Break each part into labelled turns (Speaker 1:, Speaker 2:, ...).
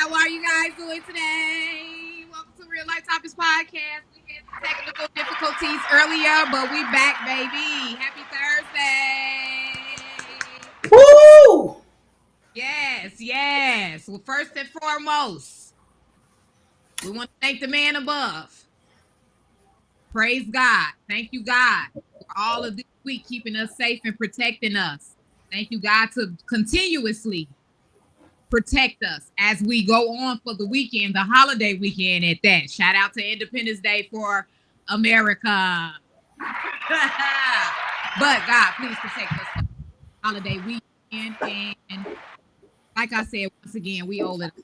Speaker 1: How are you guys doing today? Welcome to Real Life Topics Podcast. We had some technical difficulties earlier, but we back, baby. Happy Thursday.
Speaker 2: Woo!
Speaker 1: Yes, yes. Well, first and foremost, we want to thank the man above. Praise God. Thank you, God, for all of this week keeping us safe and protecting us. Thank you, God, to continuously protect us as we go on for the weekend, the holiday weekend at that. Shout out to Independence Day for America. But God, please protect us for the holiday weekend. And like I said, once again, we owe it to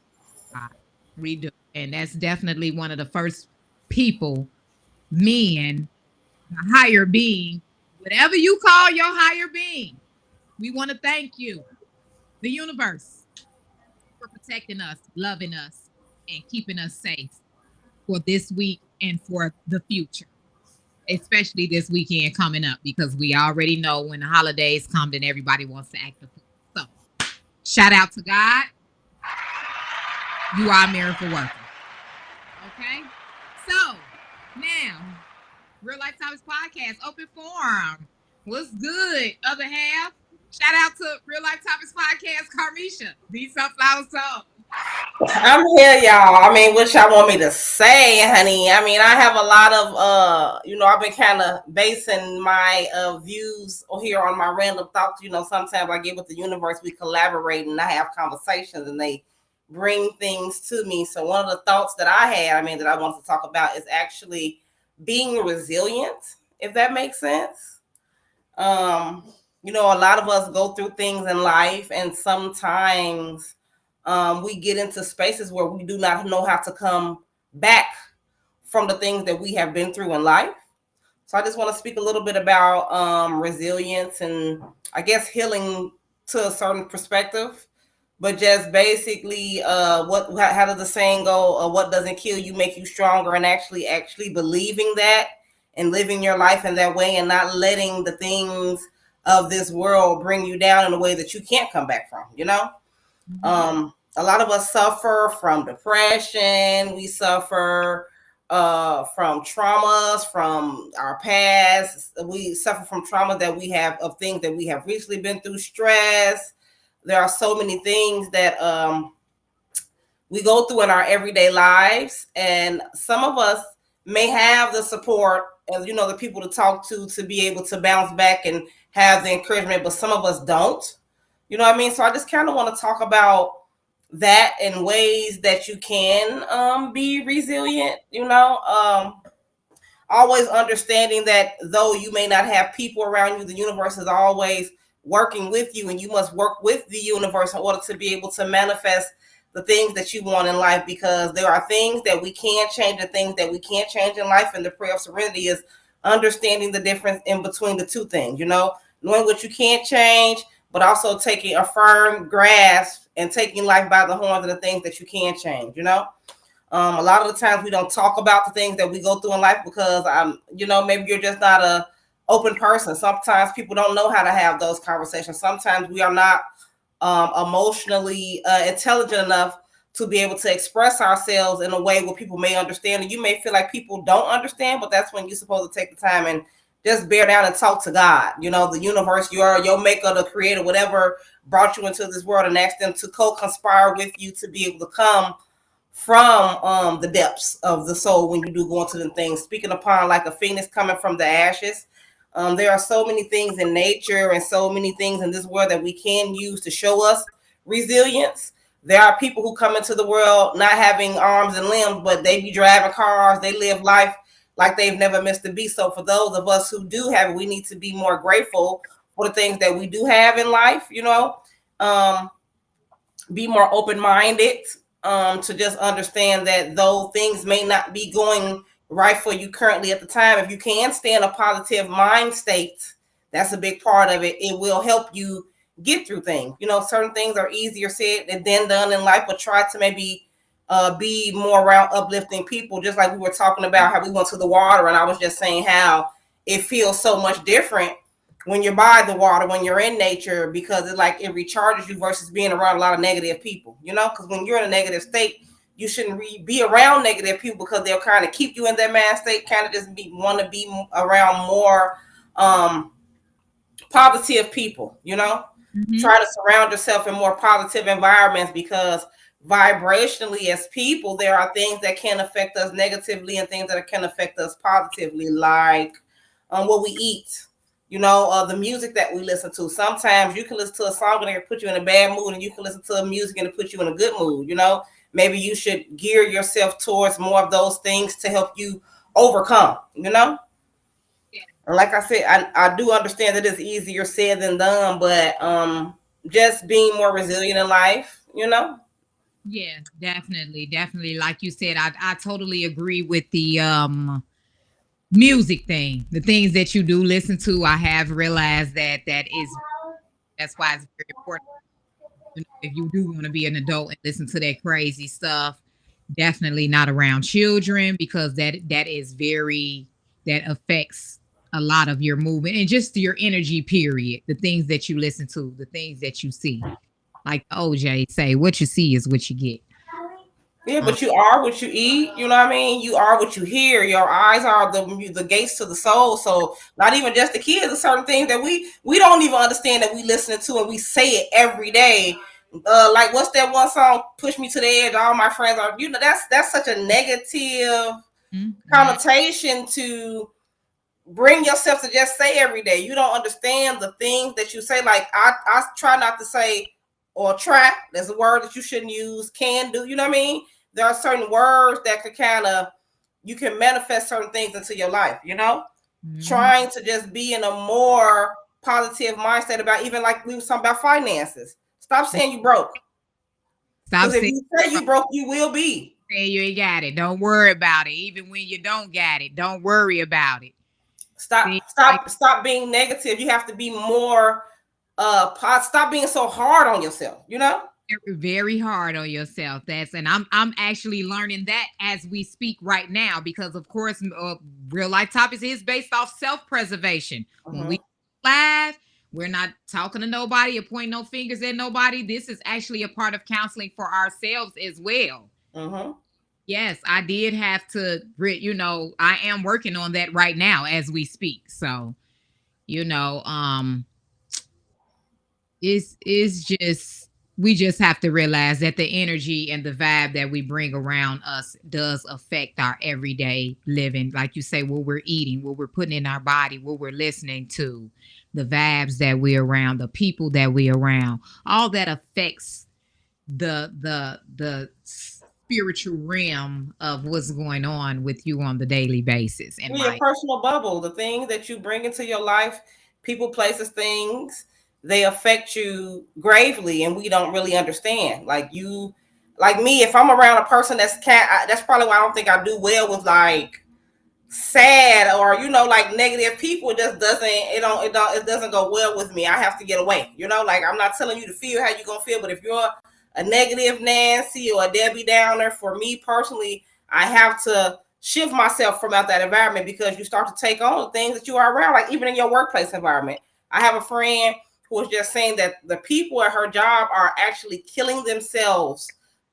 Speaker 1: God. We do. And that's definitely one of the first people, men, the higher being, whatever you call your higher being. We want to thank you, the universe, for protecting us, loving us, and keeping us safe for this week and for the future, especially this weekend coming up, because we already know when the holidays come, then everybody wants to act the fool. So, shout out to God. You are a miracle worker. Okay? So, now, Real Life Topics Podcast, open forum. What's good, other half? Shout out to Real Life Topics Podcast, Carmisha. These sunflower songs.
Speaker 2: I'm here, y'all. What y'all want me to say, honey? I have a lot of I've been kind of basing my views here on my random thoughts. Sometimes I get with the universe, we collaborate and I have conversations and they bring things to me. So one of the thoughts that I had, that I want to talk about is actually being resilient, if that makes sense. A lot of us go through things in life, and sometimes we get into spaces where we do not know how to come back from the things that we have been through in life. So I just want to speak a little bit about resilience and I guess healing to a certain perspective. But just basically, how does the saying go? What doesn't kill you make you stronger, and actually believing that and living your life in that way, and not letting the things of this world bring you down in a way that you can't come back from. A lot of us suffer from depression. We suffer from traumas from our past. We suffer from trauma that we have of things that we have recently been through, stress. There are so many things that we go through in our everyday lives, and some of us may have the support and the people to talk to be able to bounce back and have the encouragement, but some of us don't. So I just kind of want to talk about that in ways that you can be resilient. Always understanding that though you may not have people around you, the universe is always working with you, and you must work with the universe in order to be able to manifest the things that you want in life, because there are things that we can change and things that we can't change in life. And the prayer of serenity is understanding the difference in between the two things, knowing what you can't change, but also taking a firm grasp and taking life by the horns of the things that you can change. A lot of the times we don't talk about the things that we go through in life because maybe you're just not a open person. Sometimes people don't know how to have those conversations. Sometimes we are not emotionally intelligent enough to be able to express ourselves in a way where people may understand. And you may feel like people don't understand, but that's when you're supposed to take the time and just bear down and talk to God, the universe, your maker, the creator, whatever brought you into this world, and ask them to co-conspire with you to be able to come from the depths of the soul when you do go into the things. Speaking upon like a phoenix coming from the ashes. There are so many things in nature and so many things in this world that we can use to show us resilience. There are people who come into the world not having arms and limbs, but they be driving cars. They live life like they've never missed a beat. So for those of us who do have it, we need to be more grateful for the things that we do have in life, be more open-minded, to just understand that though things may not be going right for you currently at the time, if you can stay in a positive mind state, that's a big part of it. It will help you get through things. Certain things are easier said than done in life, but try to maybe be more around uplifting people. Just like we were talking about how we went to the water, and I was just saying how it feels so much different when you're by the water, when you're in nature, because it recharges you versus being around a lot of negative people, because when you're in a negative state, you shouldn't be around negative people because they'll kind of keep you in that mind state, kind of just want to be around more positive people, try to surround yourself in more positive environments, because vibrationally as people, there are things that can affect us negatively and things that can affect us positively, like what we eat, the music that we listen to. Sometimes you can listen to a song and it can put you in a bad mood, and you can listen to music and it put you in a good mood. Maybe you should gear yourself towards more of those things to help you overcome. And like I said, I do understand that it's easier said than done, but just being more resilient in life.
Speaker 1: Yeah, definitely. Like you said, I totally agree with the music thing. The things that you do listen to, I have realized that's why it's very important. If you do want to be an adult and listen to that crazy stuff, definitely not around children, because that affects a lot of your movement and just your energy, period. The things that you listen to, the things that you see. Like OJ say, what you see is what you get.
Speaker 2: Yeah, but you are what you eat. You know what I mean? You are what you hear. Your eyes are the gates to the soul. So not even just the kids, there's certain things that we don't even understand that we listening to, and we say it every day. Like what's that one song? Push me to the edge. All my friends are. That's such a negative connotation to bring yourself to just say every day. You don't understand the things that you say. Like I try not to say or try. There's a word that you shouldn't use. Can do. You know what I mean? There are certain words that could you can manifest certain things into your life. Trying to just be in a more positive mindset about, even like we were talking about finances. Stop saying you broke. Because if you say you broke, you will be.
Speaker 1: Say you ain't got it. Don't worry about it. Even when you don't got it, don't worry about it.
Speaker 2: Stop being negative. You have to be more stop being so hard on yourself,
Speaker 1: very hard on yourself. And I'm actually learning that as we speak right now, because of course Real Life Topics is based off self-preservation. When we live, we're not talking to nobody or pointing no fingers at nobody. This is actually a part of counseling for ourselves as well. Yes, I did have to, I am working on that right now as we speak. So, it's just, we just have to realize that the energy and the vibe that we bring around us does affect our everyday living. Like you say, what we're eating, what we're putting in our body, what we're listening to, the vibes that we're around, the people that we're around, all that affects the spiritual realm of what's going on with you on the daily basis. And
Speaker 2: your personal bubble, the things that you bring into your life, people, places, things, they affect you gravely, and we don't really understand. Like me, if I'm around a person that's probably why I don't think I do well with like sad or like negative people. It just doesn't go well with me. I have to get away. Like I'm not telling you to feel how you're gonna feel, but if you're a negative Nancy or a Debbie Downer, for me personally, I have to shift myself from out that environment, because you start to take on the things that you are around, like even in your workplace environment. I have a friend who was just saying that the people at her job are actually killing themselves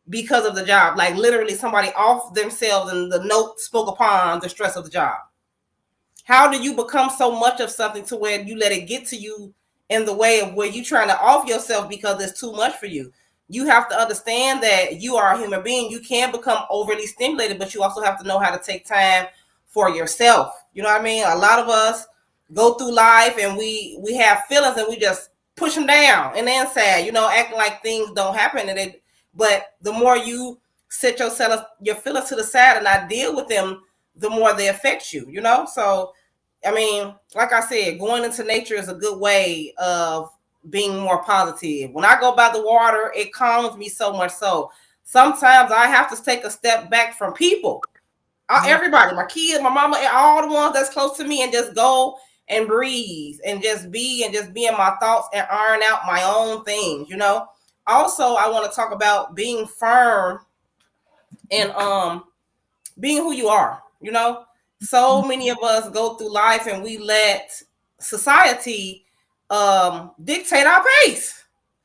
Speaker 2: because of the job. Like literally somebody off themselves, and the note spoke upon the stress of the job. How do you become so much of something to where you let it get to you in the way of where you're trying to off yourself because it's too much for you? You have to understand that you are a human being. You can become overly stimulated, but you also have to know how to take time for yourself. You know what I mean? A lot of us go through life and we have feelings and we just push them down and then sad, acting like things don't happen. But the more you set your feelings to the side and not deal with them, the more they affect you, So, I mean, like I said, going into nature is a good way of being more positive. When I go by the water, it calms me so much so. Sometimes I have to take a step back from people. Everybody, my kids, my mama, all the ones that's close to me, and just go and breathe and just be in my thoughts and iron out my own things, Also, I want to talk about being firm and being who you are. So many of us go through life and we let society dictate our pace.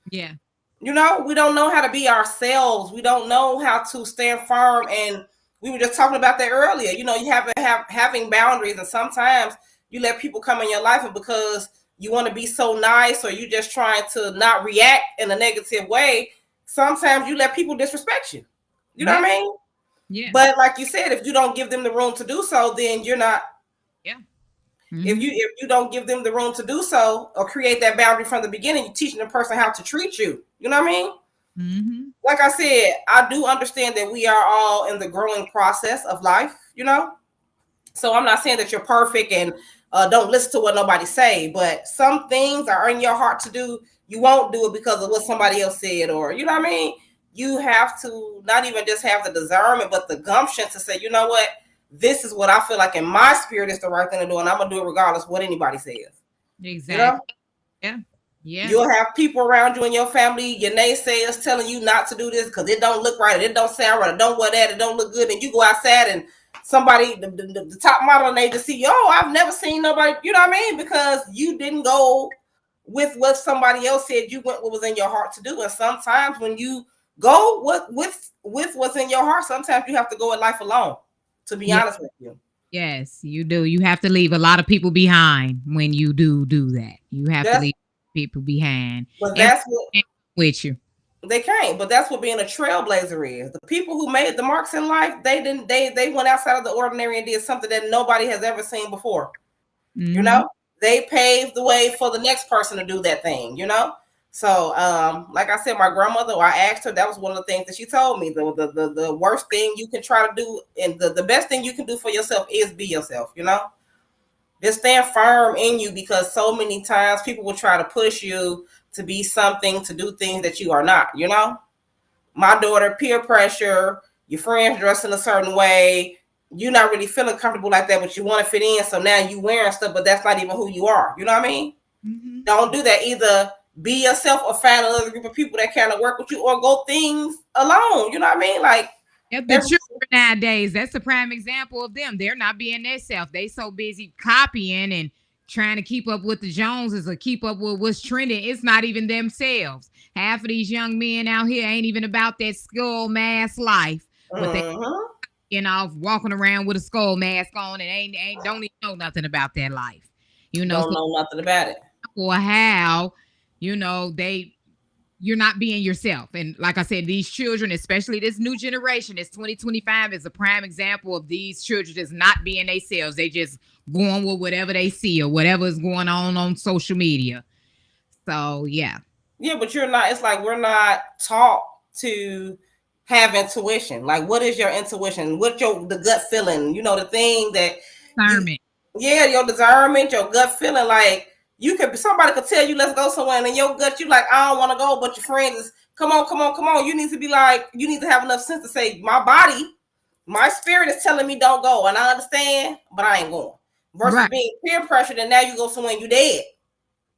Speaker 1: Yeah.
Speaker 2: You know, we don't know how to be ourselves. We don't know how to stand firm. And we were just talking about that earlier. You know, you have to have having boundaries, and sometimes you let people come in your life, and because you want to be so nice, or you just trying to not react in a negative way, sometimes you let people disrespect you. You know what I mean?
Speaker 1: Yeah.
Speaker 2: But like you said, if you don't give them the room to do so, then you're not.
Speaker 1: Yeah.
Speaker 2: If you don't give them the room to do so, or create that boundary from the beginning, you're teaching the person how to treat you. You know what I mean?
Speaker 1: Mm-hmm.
Speaker 2: Like I said, I do understand that we are all in the growing process of life. You know, so I'm not saying that you're perfect and don't listen to what nobody say, but some things are in your heart to do. You won't do it because of what somebody else said, or you know what I mean. You have to not even just have the discernment, but the gumption to say, you know what, this is what I feel like in my spirit is the right thing to do, and I'm gonna do it regardless of what anybody says.
Speaker 1: Exactly.
Speaker 2: You know?
Speaker 1: Yeah. Yeah.
Speaker 2: You'll have people around you in your family, your naysayers, telling you not to do this because it don't look right, it don't sound right, it don't wear that, it don't look good, and you go outside and somebody, the top model, and they just see, oh, I've never seen nobody, you know what I mean? Because you didn't go with what somebody else said. You went what was in your heart to do, and sometimes when you go with what's in your heart, sometimes you have to go in life alone. To be honest with you.
Speaker 1: Yes, you do. You have to leave a lot of people behind when you do that. You have to leave people behind.
Speaker 2: But that's what
Speaker 1: with you.
Speaker 2: They can't, but that's what being a trailblazer is. The people who made the marks in life, they went outside of the ordinary and did something that nobody has ever seen before. Mm-hmm. You know, they paved the way for the next person to do that thing, you know? So, like I said, my grandmother, I asked her, that was one of the things that she told me. The worst thing you can try to do, and the best thing you can do for yourself is be yourself, you know? Just stand firm in you, because so many times people will try to push you to be something, to do things that you are not, you know? My daughter, peer pressure, your friends dress in a certain way, you're not really feeling comfortable like that, but you want to fit in, so now you wearing stuff, but that's not even who you are, you know what I mean? Mm-hmm. Don't do that. Either be yourself or find another group of people that kind of work with you, or go things alone, you know what I mean? Like,
Speaker 1: the children nowadays, that's a prime example of them. They're not being themselves. They so busy copying and trying to keep up with the Joneses or keep up with what's trending. It's not even themselves. Half of these young men out here ain't even about that skull mask life. But they, you know, walking around with a skull mask on and ain't don't even know nothing about that life. You know,
Speaker 2: don't know nothing about it.
Speaker 1: Or how, you know, you're not being yourself. And like I said, these children, especially this new generation, this 2025 is a prime example of these children just not being themselves. They just going with whatever they see or whatever is going on social media. So, yeah.
Speaker 2: Yeah, but you're not, it's like we're not taught to have intuition. Like, what is your intuition? What's the gut feeling? You know, the thing that
Speaker 1: discernment.
Speaker 2: Your discernment, your gut feeling. Like, somebody could tell you, let's go somewhere, and in your gut, you like, I don't want to go, but your friend is, come on. You need to be like, you need to have enough sense to say, my body, my spirit is telling me don't go, and I understand, but I ain't going. Versus being peer pressured, and now you go somewhere and you dead.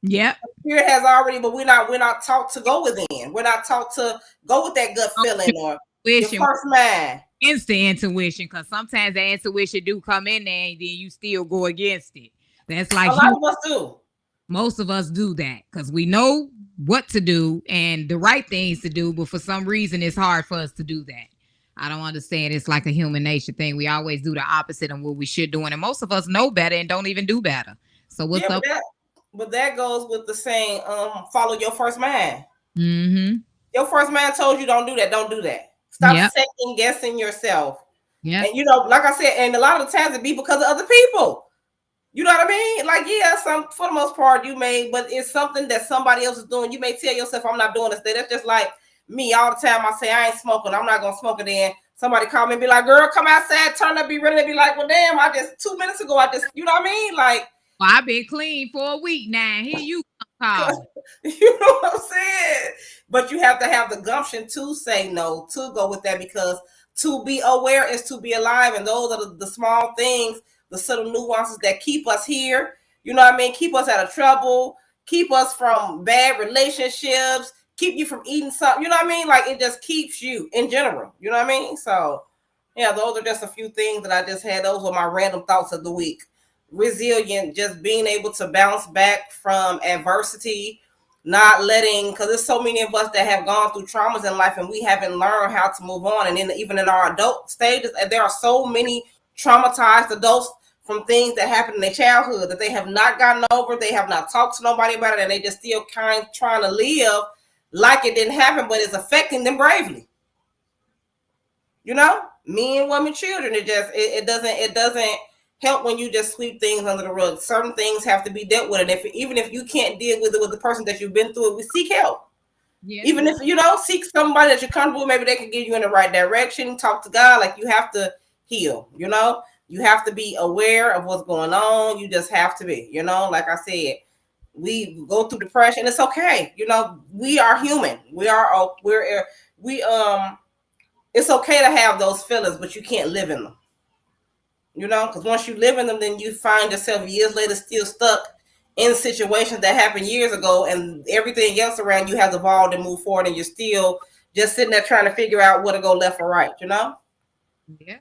Speaker 1: Yeah.
Speaker 2: Spirit has already, but we're not taught to go within. We're not taught to go with that gut feeling or your first mind.
Speaker 1: Instant intuition, because sometimes the intuition do come in there and then you still go against it. That's like
Speaker 2: a lot of us do.
Speaker 1: Most of us do that because we know what to do and the right things to do, but for some reason it's hard for us to do that. I don't understand. It's like a human nature thing. We always do the opposite of what we should do, and most of us know better and don't even do better. So what's up?
Speaker 2: But that goes with the saying, follow your first mind.
Speaker 1: Mm-hmm.
Speaker 2: Your first mind told you don't do that. Don't do that. Stop second guessing yourself.
Speaker 1: Yeah.
Speaker 2: And you know, like I said, and a lot of the times it be because of other people. You know what I mean? Like, yeah, for the most part you may, but it's something that somebody else is doing. You may tell yourself, I'm not doing this. That's just like me all the time. I say I ain't smoking. I'm not gonna smoke it. Then somebody call me and be like, girl, come outside, turn up, be ready to be like, well, damn, 2 minutes ago, you know what I mean? Like,
Speaker 1: well, I've been clean for a week now. Here you come.
Speaker 2: You know what I'm saying? But you have to have the gumption to say no, to go with that, because to be aware is to be alive. And those are the small things, the subtle nuances that keep us here. You know what I mean? Keep us out of trouble, keep us from bad relationships, keep you from eating something. You know what I mean? Like, it just keeps you in general. You know what I mean? So, yeah, those are just a few things that I just had. Those were my random thoughts of the week. resilient, just being able to bounce back from adversity, not letting, because there's so many of us that have gone through traumas in life and we haven't learned how to move on. And even in our adult stages, there are so many traumatized adults from things that happened in their childhood that they have not gotten over. They have not talked to nobody about it, and they just still kind of trying to live like it didn't happen, but it's affecting them gravely. You know, men, women, children. It doesn't help when you just sweep things under the rug. Certain things have to be dealt with, and even if you can't deal with it with the person that you've been through it, we seek help. Yeah. Even if seek somebody that you're comfortable with, maybe they can get you in the right direction. Talk to God. Like, you have to heal. You have to be aware of what's going on. You just have to be. Like I said, we go through depression. It's okay. We are human. It's okay to have those feelings, but you can't live in them. Because once you live in them, then you find yourself years later still stuck in situations that happened years ago, and everything else around you has evolved and moved forward, and you're still just sitting there trying to figure out what to go left or right,
Speaker 1: Yeah.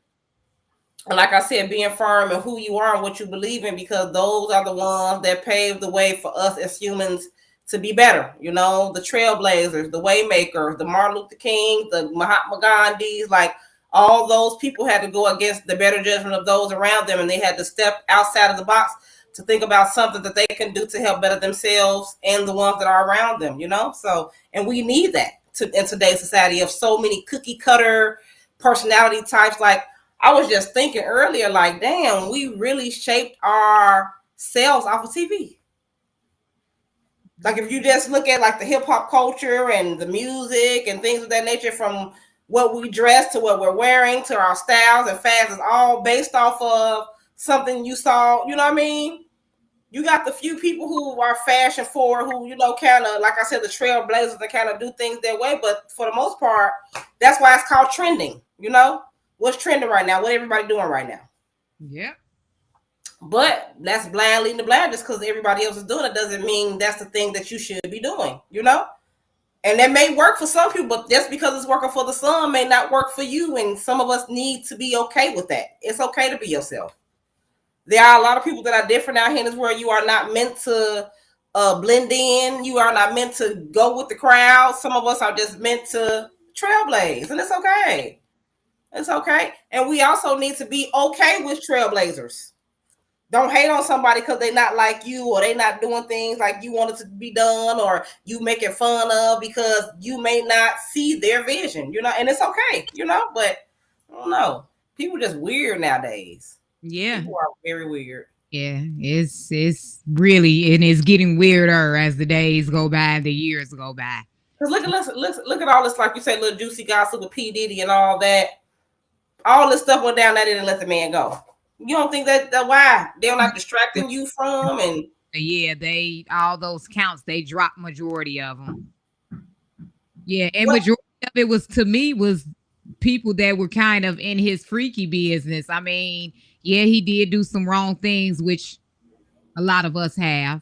Speaker 2: And like I said, being firm in who you are and what you believe in, because those are the ones that pave the way for us as humans to be better. The trailblazers, the waymakers, the Martin Luther King, the Mahatma Gandhis, like, all those people had to go against the better judgment of those around them, and they had to step outside of the box to think about something that they can do to help better themselves and the ones that are around them, So, and we need that in today's society of so many cookie cutter personality types. Like, I was just thinking earlier, like, damn, we really shaped ourselves off of TV. Like, if you just look at like the hip hop culture and the music and things of that nature, from what we dress to what we're wearing to our styles and fads, is all based off of something you saw. You know what I mean? You got the few people who are fashion forward, who, kind of, like I said, the trailblazers that kind of do things their way. But for the most part, that's why it's called trending. What's trending right now? What everybody doing right now?
Speaker 1: Yeah.
Speaker 2: But that's blind leading the blind. Just because everybody else is doing it doesn't mean that's the thing that you should be doing, And that may work for some people, but just because it's working for the some may not work for you. And some of us need to be okay with that. It's okay to be yourself. There are a lot of people that are different out here in this world. You are not meant to blend in. You are not meant to go with the crowd. Some of us are just meant to trailblaze, and it's okay. It's okay. And we also need to be okay with trailblazers. Don't hate on somebody because they're not like you, or they not doing things like you want it to be done, or you making fun of because you may not see their vision, and it's okay, but I don't know. People are just weird nowadays.
Speaker 1: Yeah.
Speaker 2: People are very weird.
Speaker 1: Yeah, it's really, and it's getting weirder as the days go by, the years go by.
Speaker 2: Because look at all this, like you say, little juicy gossip with P. Diddy and all that. All this stuff went down, that didn't let the man go. You don't think that why they're not distracting you from? And
Speaker 1: yeah, all those counts, they dropped majority of them. Yeah, and majority of it was people that were kind of in his freaky business. I mean, yeah, he did do some wrong things, which a lot of us have,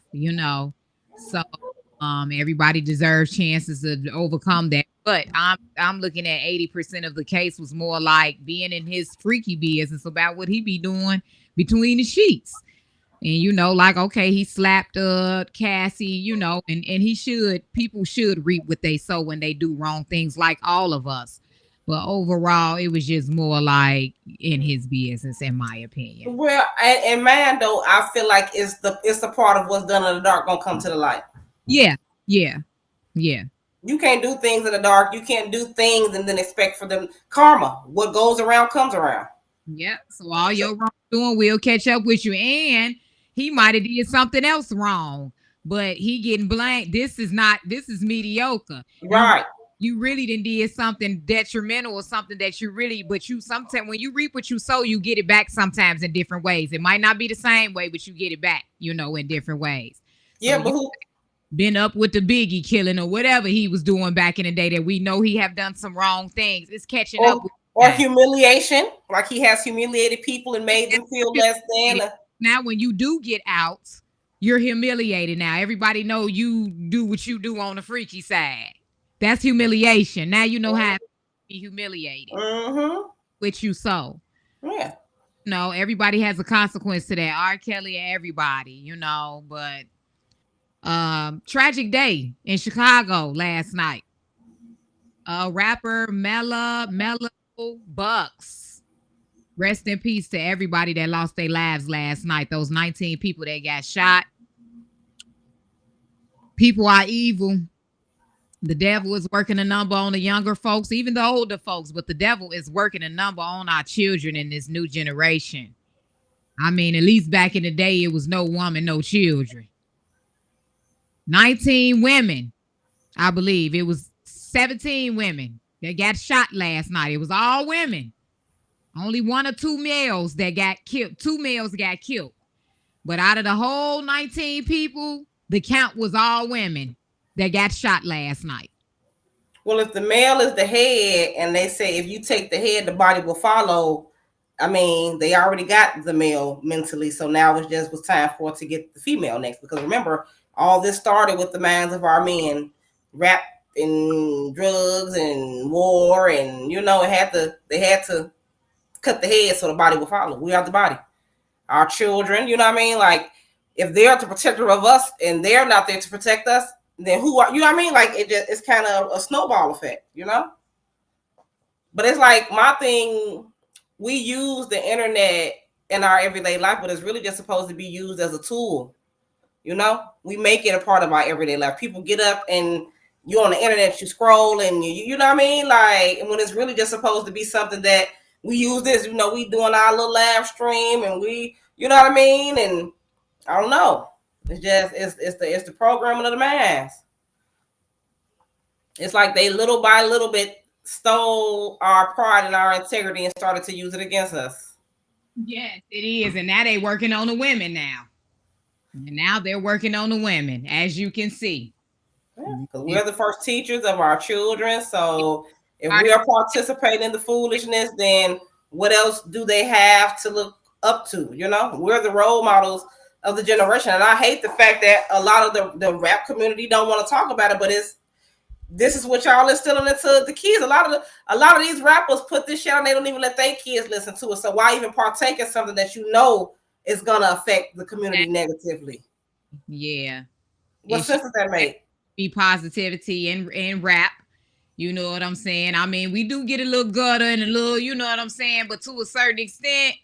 Speaker 1: So everybody deserves chances to overcome that. But I'm looking at 80% of the case was more like being in his freaky business about what he be doing between the sheets. And, like, okay, he slapped Cassie, and people should reap what they sow when they do wrong things, like all of us. But overall, it was just more like in his business, in my opinion.
Speaker 2: Well, and man, though, I feel like it's the part of what's done in the dark gonna come to the light.
Speaker 1: Yeah. You
Speaker 2: can't do things in the dark. You can't do things and then expect for them karma. What goes around comes around.
Speaker 1: Yeah. So all your wrongdoing will catch up with you, and he might have did something else wrong, but he getting blamed. This is mediocre.
Speaker 2: Right.
Speaker 1: You really did something detrimental, or something that sometimes when you reap what you sow, you get it back sometimes in different ways. It might not be the same way, but you get it back, in different ways.
Speaker 2: Yeah,
Speaker 1: so
Speaker 2: but who
Speaker 1: been up with the Biggie killing or whatever he was doing back in the day that we know he have done some wrong things. It's catching up.
Speaker 2: Or humiliation, like he has humiliated people and made them feel less than.
Speaker 1: Now, when you do get out, you're humiliated. Now everybody know you do what you do on the freaky side. That's humiliation. Now you know how to be humiliated.
Speaker 2: Mm-hmm.
Speaker 1: Which you sow.
Speaker 2: Yeah.
Speaker 1: No, everybody has a consequence to that. R. Kelly, everybody, but tragic day in Chicago last night. Rapper Mellow Bucks. Rest in peace to everybody that lost their lives last night. Those 19 people that got shot. People are evil. The devil is working a number on the younger folks, even the older folks, but the devil is working a number on our children in this new generation. I mean, at least back in the day, it was no woman, no children. 19 women, I believe. It was 17 women that got shot last night. It was all women. Only one or two males that got killed. Two males got killed. But out of the whole 19 people, the count was all women that got shot last night.
Speaker 2: Well, if the male is the head and they say if you take the head, the body will follow, I mean, they already got the male mentally. So now it just was time for it to get the female next. Because remember, all this started with the minds of our men wrapped in drugs and war. And, they had to cut the head so the body will follow. We are the body. Our children, you know what I mean? Like, if they're the protector of us and they're not there to protect us, then who are, you know what I mean? Like, it's kind of a snowball effect, But it's like my thing, we use the internet in our everyday life, but it's really just supposed to be used as a tool. We make it a part of our everyday life. People get up and you're on the internet, you scroll and you know what I mean? Like, when it's really just supposed to be something that we use this, we doing our little live stream and we, you know what I mean? And I don't know. It's just it's the programming of the mass. It's like they little by little bit stole our pride and our integrity and started to use it against us.
Speaker 1: Yes, it is. And now they working on the women now. And now they're working on the women, as you can see.
Speaker 2: Because we're the first teachers of our children. So if we are participating in the foolishness, then what else do they have to look up to? We're the role models of the generation. And I hate the fact that a lot of the rap community don't want to talk about it, but this is what y'all instilling into the kids. A lot of these rappers put this shit on, they don't even let their kids listen to it. So why even partake in something that is gonna affect the community negatively?
Speaker 1: Yeah.
Speaker 2: What sense does that make?
Speaker 1: Be positivity and rap. You know what I'm saying? I mean, we do get a little gutter and a little, you know what I'm saying? But to a certain extent,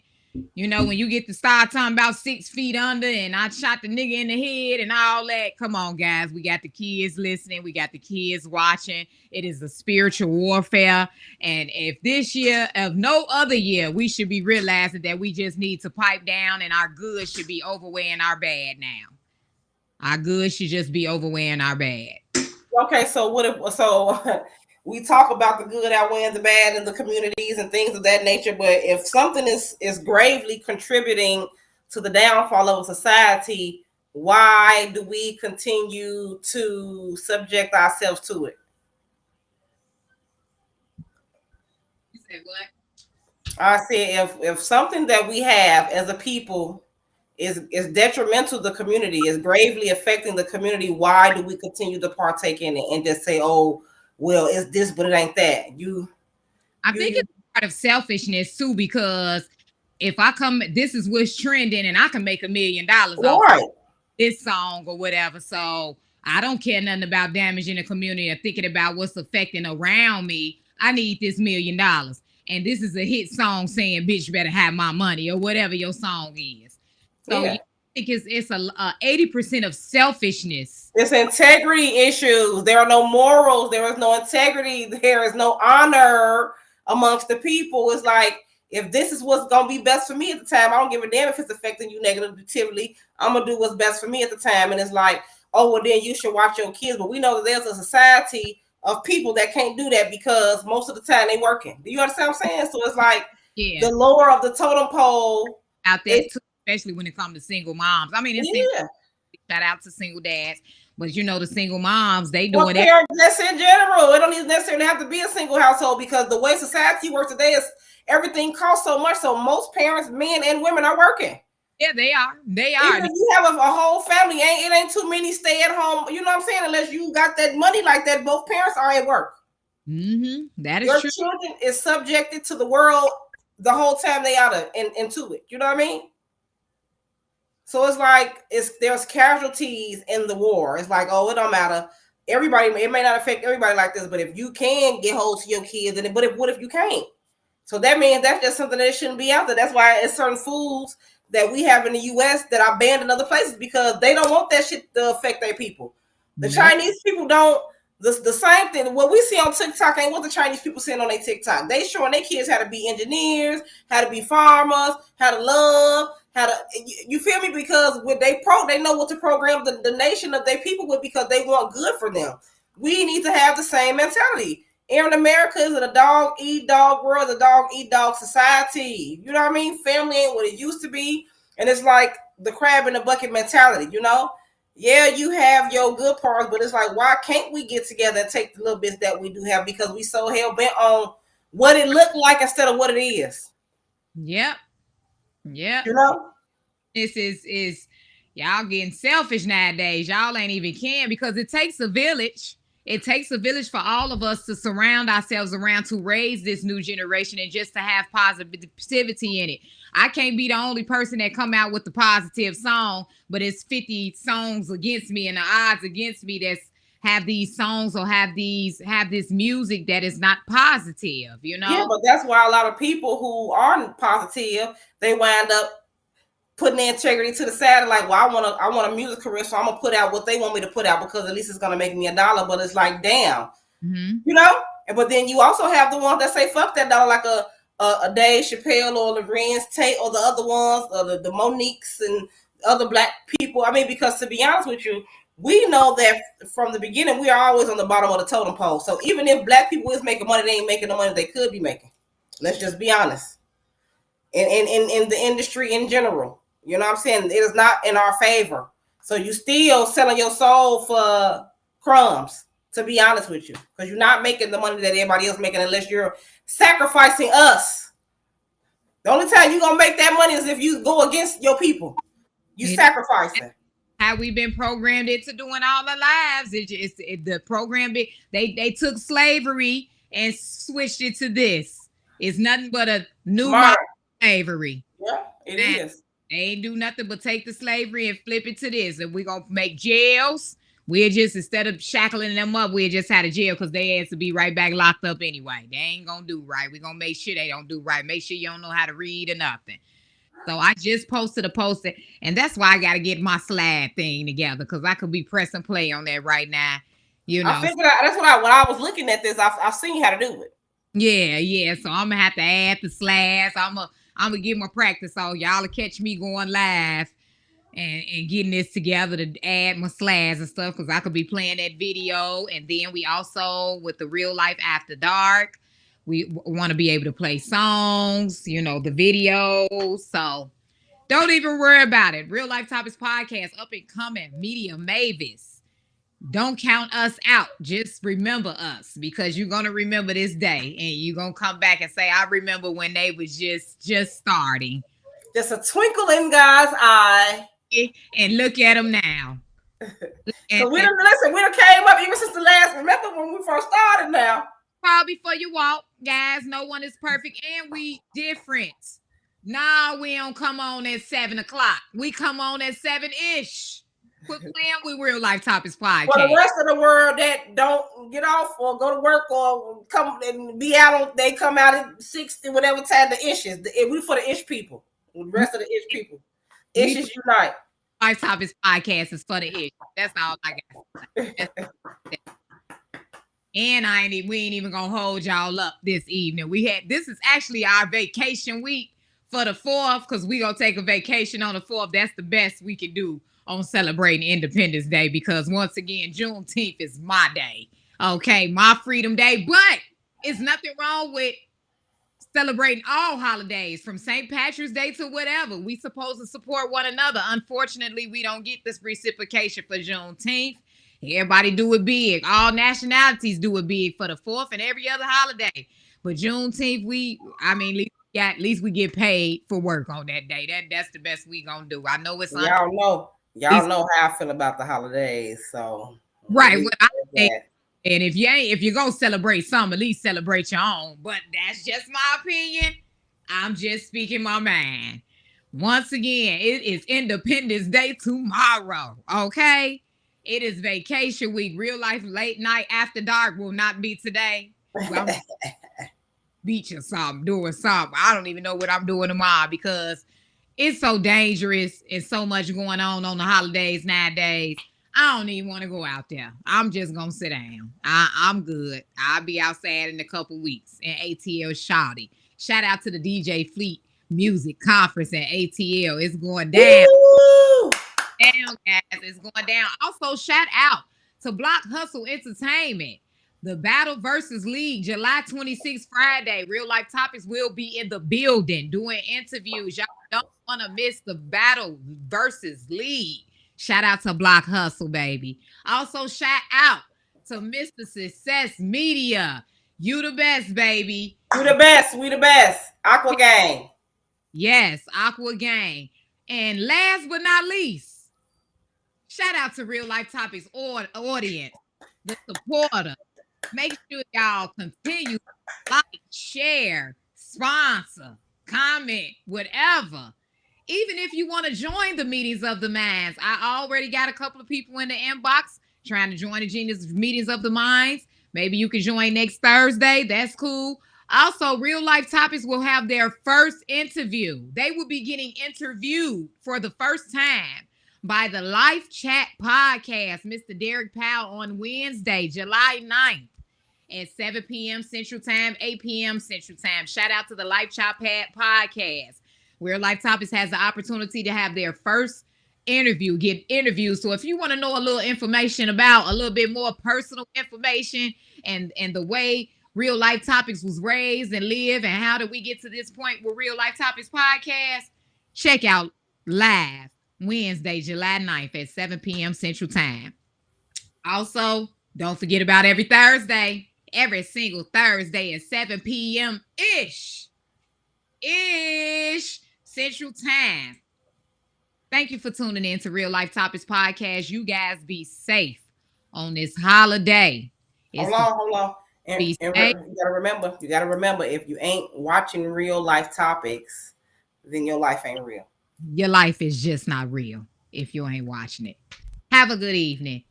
Speaker 1: when you get to start talking about 6 feet under and I shot the nigga in the head and all that, come on, guys. We got the kids listening. We got the kids watching. It is a spiritual warfare. And if this year, of no other year, we should be realizing that we just need to pipe down and our good should be overweighing our bad now. Our good should just be overweighing our bad.
Speaker 2: Okay, so we talk about the good outweighing the bad in the communities and things of that nature, but if something is gravely contributing to the downfall of society, why do we continue to subject ourselves to it?
Speaker 1: You said what?
Speaker 2: I said if something that we have as a people is detrimental to the community, is gravely affecting the community, why do we continue to partake in it and just say, oh, well, it's this, but it ain't that?
Speaker 1: I think it's part of selfishness too, because if I come, this is what's trending and I can make $1 million off this song or whatever. So I don't care nothing about damaging the community or thinking about what's affecting around me. I need this $1 million. And this is a hit song saying, bitch, better have my money, or whatever your song is. So I think it's a 80% of selfishness.
Speaker 2: It's integrity issues. There are no morals. There is no integrity. There is no honor amongst the people. It's like, if this is what's going to be best for me at the time, I don't give a damn if it's affecting you negatively. I'm going to do what's best for me at the time. And it's like, oh, well, then you should watch your kids. But we know that there's a society of people that can't do that because most of the time they working. Do you understand what I'm saying? So it's like the lower of the totem pole
Speaker 1: out there too, especially when it comes to single moms. I mean, shout out to single dads, but the single moms, they doing it.
Speaker 2: Just in general, it don't even necessarily have to be a single household, because the way society works today is everything costs so much. So most parents, men and women, are working.
Speaker 1: Yeah, they are.
Speaker 2: Even if you have a whole family, it ain't too many stay at home. You know what I'm saying? Unless you got that money like that, both parents are at work.
Speaker 1: That is
Speaker 2: true. Your
Speaker 1: true.
Speaker 2: children is subjected to the world the whole time they out into it. You know what I mean? So it's like there's casualties in the war. It's like, oh, it don't matter. Everybody, it may not affect everybody like this, but if you can get hold to your kids, and what if you can't? So that means that's just something that shouldn't be out there. That's why it's certain foods that we have in the U.S. that are banned in other places because they don't want that shit to affect their people. The Chinese people don't. The same thing. What we see on TikTok ain't what the Chinese people seeing on their TikTok. They showing their kids how to be engineers, how to be farmers, how to love, how to. You feel me? Because with they know what to program the nation of their people with because they want good for them. We need to have the same mentality. Here in America, is it a dog eat dog world, a dog eat dog society? You know what I mean? Family ain't what it used to be, and it's like the crab in the bucket mentality. You know. Yeah, you have your good parts, but it's like, why can't we get together and take the little bits that we do have because we so hell bent on what it looked like instead of what it is?
Speaker 1: Yep.
Speaker 2: You know,
Speaker 1: this is y'all getting selfish nowadays. Y'all ain't even can because it takes a village. It takes a village for all of us to surround ourselves around to raise this new generation and just to have positivity in it. I can't be the only person that come out with the positive song, but it's 50 songs against me and the odds against me that's have these songs or have this music that is not positive, you know?
Speaker 2: Yeah, but that's why a lot of people who aren't positive, they wind up putting their integrity to the side and like, well, I want a music career, so I'm gonna put out what they want me to put out because at least it's gonna make me $1. But it's like, damn, you know. But then you also have the ones that say fuck that dollar, like a Dave Chappelle or Lorenz Tate or the other ones, or the Moniques and other black people. I mean, because to be honest with you, we know that from the beginning we are always on the bottom of the totem pole. So even if black people is making money, they ain't making the money they could be making. Let's just be honest. In the industry in general. You know what I'm saying? It is not in our favor. So you still selling your soul for crumbs, to be honest with you. Because you're not making the money that everybody else making unless you're sacrificing us. The only time you're going to make that money is if you go against your people. You sacrifice it.
Speaker 1: How we've been programmed into doing all our lives. The program, they took slavery and switched it to this. It's nothing but a new slavery.
Speaker 2: Yeah, it is.
Speaker 1: They ain't do nothing but take the slavery and flip it to this. And we're going to make jails. We're just, instead of shackling them up, we just had a jail because they had to be right back locked up anyway. They ain't going to do right. We're going to make sure they don't do right. Make sure you don't know how to read or nothing. So I just posted a post, and that's why I got to get my slide thing together because I could be pressing play on that right now. You know,
Speaker 2: I figured out, that's what when I was looking at this, I've seen how to do it.
Speaker 1: Yeah. So I'm going to have to add the slides. I'm gonna get my practice on. Y'all will catch me going live and getting this together to add my slides and stuff because I could be playing that video. And then we also, with the Real Life After Dark, we want to be able to play songs, you know, the videos. So don't even worry about it. Real Life Topics Podcast, up and coming, Media Mavis. Don't count us out. Just remember us because you're going to remember this day and you're going to come back and say, I remember when they was just starting.
Speaker 2: Just a twinkle in God's eye.
Speaker 1: And look at them now.
Speaker 2: So we done came up even since the last, remember when we first started now.
Speaker 1: Crawl before you walk, guys. No one is perfect and we different. Nah, we don't come on at 7 o'clock. We come on at 7-ish. Quit playing with Real Life Topics Podcast.
Speaker 2: For the rest of the world that don't get off or go to work or come and be out, they come out at 60, whatever time the issues. We for the ish people. The rest of the ish people. Issues unite.
Speaker 1: Life Topics Podcast is for the ish. That's all I got. And we ain't even gonna hold y'all up this evening. This is actually our vacation week for the 4th because we gonna take a vacation on the 4th. That's the best we can do on celebrating Independence Day because once again, Juneteenth is my day. Okay, my freedom day. But it's nothing wrong with celebrating all holidays from St. Patrick's Day to whatever. We supposed to support one another. Unfortunately, we don't get this reciprocation for Juneteenth. Everybody do it big. All nationalities do it big for the 4th and every other holiday. But Juneteenth, at least we get paid for work on that day. That's the best we gonna do. I know it's
Speaker 2: Y'all know how I feel about the holidays, so
Speaker 1: right. What I think, and if you're gonna celebrate some, at least celebrate your own. But that's just my opinion. I'm just speaking my mind. Once again, it is Independence Day tomorrow. Okay. It is vacation week. Real life late night after dark will not be today. Well, I'm beach or something, doing something. I don't even know what I'm doing tomorrow because it's so dangerous and so much going on the holidays nowadays. I don't even want to go out there. I'm just gonna sit down. I'm good. I'll be outside in a couple weeks in ATL Shawty. Shout out to the DJ Fleet Music Conference at ATL. It's going down.
Speaker 2: Woo!
Speaker 1: Down, guys. It's going down. Also, shout out to Block Hustle Entertainment. The Battle versus League, July 26th, Friday. Real Life Topics will be in the building doing interviews. Y'all don't want to miss the Battle versus League. Shout out to Block Hustle, baby. Also, shout out to Mr. Success Media. You the best, baby.
Speaker 2: You the best. We the best. Aqua Gang.
Speaker 1: Yes, Aqua Gang. And last but not least, shout out to Real Life Topics audience, the supporter. Make sure y'all continue to like, share, sponsor, comment, whatever. Even if you want to join the meetings of the minds, I already got a couple of people in the inbox trying to join the Genius Meetings of the Minds. Maybe you can join next Thursday. That's cool. Also, Real Life Topics will have their first interview. They will be getting interviewed for the first time by the Life Chat Podcast, Mr. Derek Powell, on Wednesday, July 9th at 7 p.m. Central Time, 8 p.m. Central Time. Shout out to the Life Chat Podcast, where Life Topics has the opportunity to have their first interview, get interviews. So if you want to know a little information about a little bit more personal information and the way Real Life Topics was raised and live and how did we get to this point with Real Life Topics Podcast, check out live Wednesday, July 9th at 7 p.m. Central Time. Also, don't forget about every single Thursday at 7 p.m. ish Central Time. Thank you for tuning in to Real Life Topics Podcast. You guys be safe on this holiday.
Speaker 2: Hold on. And you gotta remember, if you ain't watching Real Life Topics, then your life ain't real.
Speaker 1: Your life is just not real if you ain't watching it. Have a good evening.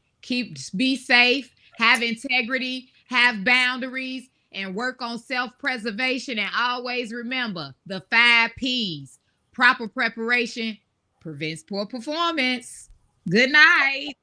Speaker 1: Be safe, have integrity, have boundaries, and work on self-preservation. And always remember the 5 P's. Proper preparation prevents poor performance. Good night.